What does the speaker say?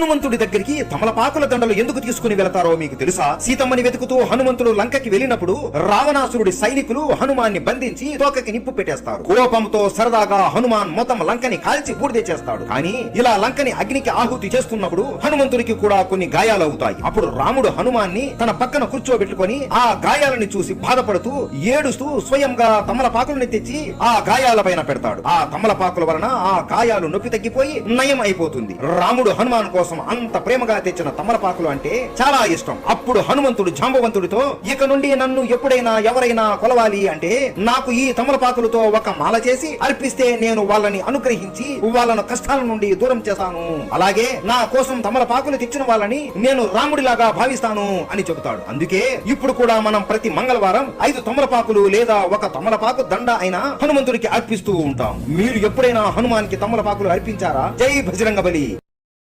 హనుమంతుడి దగ్గరికి తమలపాకుల దండలు ఎందుకు తీసుకుని వెళతారో మీకు తెలుసా? సీతమ్మని వెతుకుతూ హనుమంతుడు లంకకి వెళ్ళినప్పుడు రావణాసురుడి సైనికులు హనుమాన్ని బంధించి తోకకి నిప్పు పెట్టేస్తారు. కోపంతో సరదాగా హనుమాన్ మొత్తం లంకని కాల్చి బూడిద చేస్తాడు. కానీ ఇలా లంకని అగ్నికి ఆహుతి చేస్తున్నప్పుడు హనుమంతుడికి కూడా కొన్ని గాయాలవుతాయి. అప్పుడు రాముడు హనుమాన్ని తన పక్కన కూర్చోబెట్టుకొని ఆ గాయాలని చూసి బాధపడుతూ ఏడుస్తూ స్వయంగా తమలపాకులని తెచ్చి ఆ గాయాల పైన పెడతాడు. ఆ తమలపాకుల వలన ఆ గాయాలు నొప్పి తగ్గిపోయి నయం అయిపోతుంది. రాముడు హనుమాన్ కోసం అంత ప్రేమగా తెచ్చిన తమలపాకులు అంటే చాలా ఇష్టం. అప్పుడు హనుమంతుడు జాంబవంతుడితో, ఇక నుండి నన్ను ఎప్పుడైనా ఎవరైనా కొలవాలి అంటే నాకు ఈ తమలపాకులతో ఒక మాల చేసి అర్పిస్తే నేను వాళ్ళని అనుగ్రహించి వాళ్ళను కష్టాల నుండి దూరం చేస్తాను. అలాగే నా కోసం తమలపాకులు తెచ్చిన వాళ్ళని నేను రాముడిలాగా భావిస్తాను అని చెబుతాడు. అందుకే ఇప్పుడు కూడా మనం ప్రతి మంగళవారం 5 తమలపాకులు లేదా ఒక తమలపాకు దండ అయినా హనుమంతుడికి అర్పిస్తూ ఉంటాం. మీరు ఎప్పుడైనా హనుమాన్కి తమలపాకులు అర్పించారా? జై బజరంగబలి.